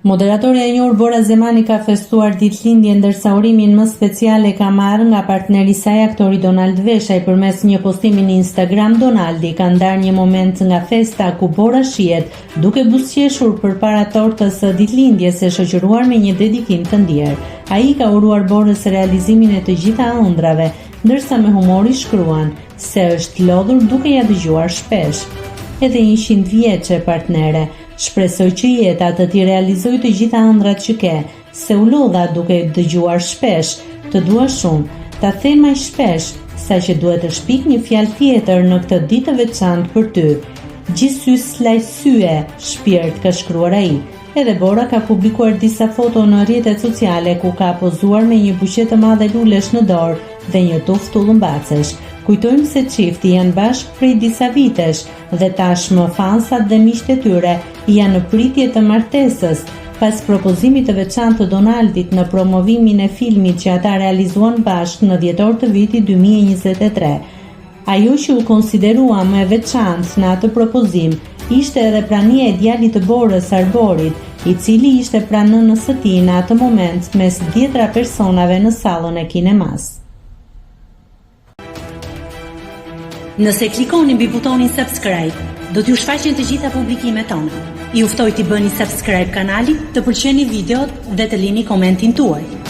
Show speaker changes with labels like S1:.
S1: Moderatorja e njohur Bora Zemani ka festuar ditëlindjen ndërsa urimin më special e ka marrë nga partneri i saj aktori Donald Veshaj. Përmes një postimi në Instagram, Donaldi ka ndarë një moment nga festa ku Bora shihet duke buzëqeshur përpara tortës së ditëlindjes e shoqëruar me një dedikim të ndjer. Ai ka uruar Borës realizimin e të gjitha ëndrave, ndërsa me humor i shkruan se është lodhur duke ja dëgjuar shpesh. Edhe 100 vjeçe partnere, shpresoj që jeta të t'i realizoj të gjitha ëndrat që ke, se u lodha duke dëgjuar shpesh, të dua shumë, ta them më shpesh, saqë duhet të shpik një fjalë tjetër në këtë ditë të veçantë për ty. Gjithsy slaj sye, shpirt, ka shkruar ai. Edhe Bora ka publikuar disa foto në rrjetet sociale ku ka pozuar me një buqe të madhe lulesh në dorë dhe një tufë tullumbacesh. Kujtojmë se çifti janë bashkë prej disa vitesh dhe tashmë fansat dhe miqtë e tyre janë në pritje të martesës pas propozimit të veçantë të Donaldit në promovimin e filmit që ata realizuan bashkë në dhjetor të vitit 2023. Ajo që u konsiderua më e veçantë në atë propozim ishte edhe prania e djalit të Borës, Arborit, i cili ishte pranë nënës së tij në atë moment mes 10 personave në sallën e kinemas.
S2: Nëse klikoni mbi butonin subscribe, do t'ju shfaqen të gjitha publikimet tona. Ju ftoj t'i bëni subscribe kanalit, të pëlqeni videot dhe të lini komentin tuaj.